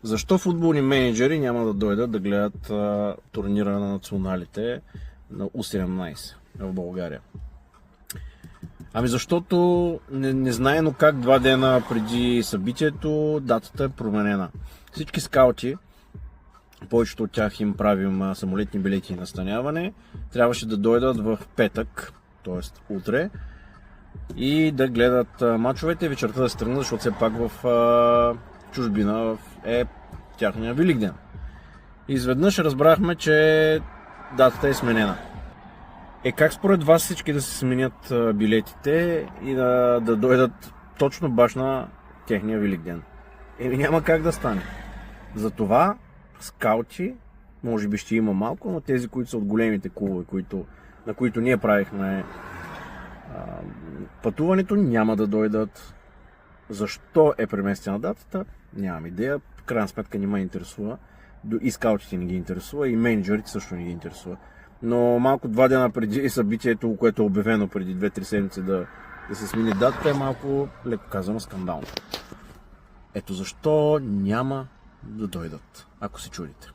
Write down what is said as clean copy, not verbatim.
Защо футболни менеджери няма да дойдат да гледат турнира на националите на U17 в България? Ами защото незнаено как 2 дена преди събитието датата е променена. Всички скаути, повечето от тях им правим самолетни билети и настаняване, трябваше да дойдат в петък, т.е. утре, и да гледат мачовете, вечерта да се тръгнат, защото все пак в чужбина е тяхния Великден. Изведнъж разбрахме, че датата е сменена. Как според вас всички да се сменят билетите и да дойдат точно баш на техния Великден? Няма как да стане. Затова скаути, може би ще има малко, но тези, които са от големите клубове, на които ние правихме пътуването, няма да дойдат. Защо е преместена датата? Нямам идея. В крайна сметка не ме интересува. И скаутите не ги интересува, и менеджерите също не ги интересува. Но малко 2 дена преди събитието, което е обявено преди 2-3 седмици да се смени датата, е малко, леко казано, скандално. Ето защо няма да дойдат, ако се чудите.